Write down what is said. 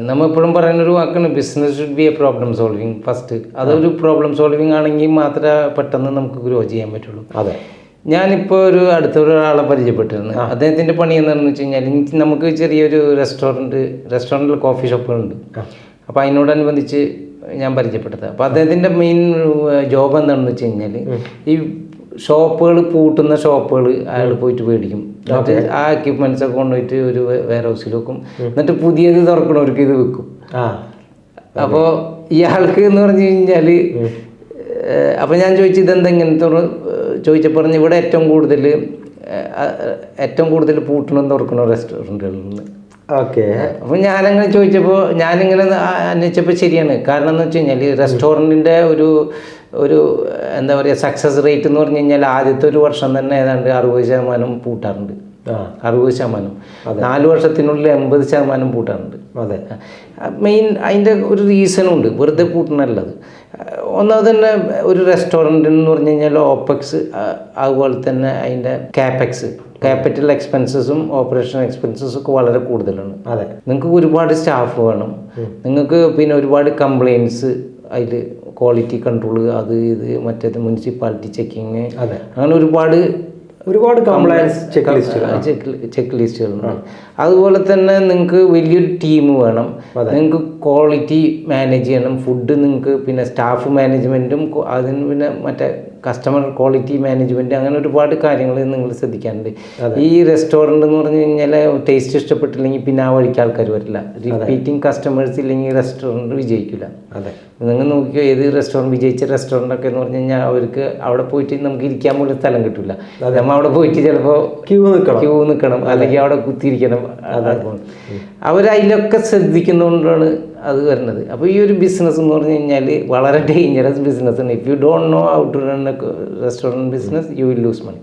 നമ്മൾ എപ്പോഴും പറയുന്നൊരു വാക്കാണ് business should be A problem solving first. അതൊരു പ്രോബ്ലം സോൾവിങ് ആണെങ്കിൽ മാത്രമേ പെട്ടെന്ന് നമുക്ക് ഗ്രോ ചെയ്യാൻ പറ്റുള്ളൂ. അതെ. ഞാനിപ്പോൾ അടുത്തൊരാളെ പരിചയപ്പെട്ടിരുന്നു. അദ്ദേഹത്തിൻ്റെ പണി എന്താണെന്ന് വെച്ച് കഴിഞ്ഞാൽ നമുക്ക് ചെറിയൊരു റെസ്റ്റോറൻറ്റിൽ കോഫി ഷോപ്പുകളുണ്ട്. അപ്പോൾ അതിനോടനുബന്ധിച്ച് ഞാൻ പരിചയപ്പെട്ടത്. അപ്പോൾ അദ്ദേഹത്തിൻ്റെ മെയിൻ ജോബ് എന്താണെന്ന് വെച്ച് കഴിഞ്ഞാൽ ഈ ഷോപ്പുകൾ പൂട്ടുന്ന ഷോപ്പുകൾ അയാൾ പോയിട്ട് മേടിക്കും. എന്നിട്ട് ആ എക്യുപ്മെൻറ്റ്സ് ഒക്കെ കൊണ്ടുപോയിട്ട് ഒരു വെയർ ഹൗസിൽ വെക്കും. എന്നിട്ട് പുതിയത് തുറക്കണവർക്ക് ഇത് വെക്കും. അപ്പോൾ ഇയാൾക്ക് എന്ന് പറഞ്ഞു കഴിഞ്ഞാൽ അപ്പോൾ ഞാൻ ചോദിച്ചു ഇതെന്താ ഇങ്ങനത്തെ ചോദിച്ചപ്പോൾ പറഞ്ഞു ഇവിടെ ഏറ്റവും കൂടുതൽ പൂട്ടണം തുറക്കണ റെസ്റ്റോറൻറ്റുകളിൽ. ഓക്കെ. അപ്പോൾ ഞാനങ്ങനെ ചോദിച്ചപ്പോൾ ഞാനിങ്ങനെ അന്വേഷിച്ചപ്പോൾ ശരിയാണ്. കാരണം എന്ന് വെച്ച് കഴിഞ്ഞാൽ റെസ്റ്റോറൻറ്റിൻ്റെ ഒരു എന്താ പറയുക സക്സസ് റേറ്റ് എന്ന് പറഞ്ഞു കഴിഞ്ഞാൽ ആദ്യത്തെ ഒരു വർഷം തന്നെ ഏതാണ്ട് 60% പൂട്ടാറുണ്ട്. 60%. 4 വർഷത്തിനുള്ളിൽ 80% പൂട്ടാറുണ്ട്. അതെ. മെയിൻ അതിൻ്റെ ഒരു റീസണും ഉണ്ട്, വെറുതെ പൂട്ടണല്ലത്. ഒന്നാമത് തന്നെ ഒരു റെസ്റ്റോറൻറ്റ് എന്ന് പറഞ്ഞു കഴിഞ്ഞാൽ ഓപ്പക്സ്, അതുപോലെ തന്നെ അതിൻ്റെ ക്യാപിറ്റൽ എക്സ്പെൻസസും ഓപ്പറേഷൻ എക്സ്പെൻസസും ഒക്കെ വളരെ കൂടുതലാണ്. അതെ. നിങ്ങൾക്ക് ഒരുപാട് സ്റ്റാഫ് വേണം, നിങ്ങൾക്ക് പിന്നെ ഒരുപാട് കംപ്ലയിൻസ്, അതിൽ ക്വാളിറ്റി കൺട്രോൾ, അത് ഇത് മറ്റേത് മുനിസിപ്പാലിറ്റി ചെക്കിങ്, അങ്ങനെ ഒരുപാട് കംപ്ലയൻസ് ചെക്ക് ലിസ്റ്റുകളുണ്ട്. അതുപോലെ തന്നെ നിങ്ങൾക്ക് വലിയൊരു ടീം വേണം, നിങ്ങൾക്ക് ക്വാളിറ്റി മാനേജ് ചെയ്യണം, ഫുഡ് നിങ്ങൾക്ക് പിന്നെ സ്റ്റാഫ് മാനേജ്മെൻറ്റും അതിന് പിന്നെ മറ്റേ കസ്റ്റമർ ക്വാളിറ്റി മാനേജ്മെൻറ്റ്, അങ്ങനെ ഒരുപാട് കാര്യങ്ങൾ നിങ്ങൾ ശ്രദ്ധിക്കാനുണ്ട്. ഈ റെസ്റ്റോറൻറ്റ് എന്ന് പറഞ്ഞു കഴിഞ്ഞാൽ ടേസ്റ്റ് ഇഷ്ടപ്പെട്ടില്ലെങ്കിൽ പിന്നെ ആ വഴിക്ക് ആൾക്കാർ വരില്ല. റിപ്പീറ്റിംഗ് കസ്റ്റമേഴ്സ് ഇല്ലെങ്കിൽ റെസ്റ്റോറൻറ്റ് വിജയിക്കില്ല. അതെ. നിങ്ങൾ നോക്കിയോ ഏത് റെസ്റ്റോറൻറ്റ് വിജയിച്ച റെസ്റ്റോറൻ്റൊക്കെ എന്ന് പറഞ്ഞു കഴിഞ്ഞാൽ അവർക്ക് അവിടെ പോയിട്ട് നമുക്ക് ഇരിക്കാൻ പോലും സ്ഥലം കിട്ടില്ല. നമ്മൾ അവിടെ പോയിട്ട് ചിലപ്പോൾ ക്യൂ നിൽക്കണം, അല്ലെങ്കിൽ അവിടെ കുത്തിയിരിക്കണം. അവരതിലൊക്കെ ശ്രദ്ധിക്കുന്നതുകൊണ്ടാണ് അത് വരുന്നത്. അപ്പോൾ ഈ ഒരു ബിസിനസ് എന്ന് പറഞ്ഞു കഴിഞ്ഞാൽ വളരെ ഡേഞ്ചറസ് ബിസിനസ്സാണ്. If you don't know how to run a restaurant business you will lose money.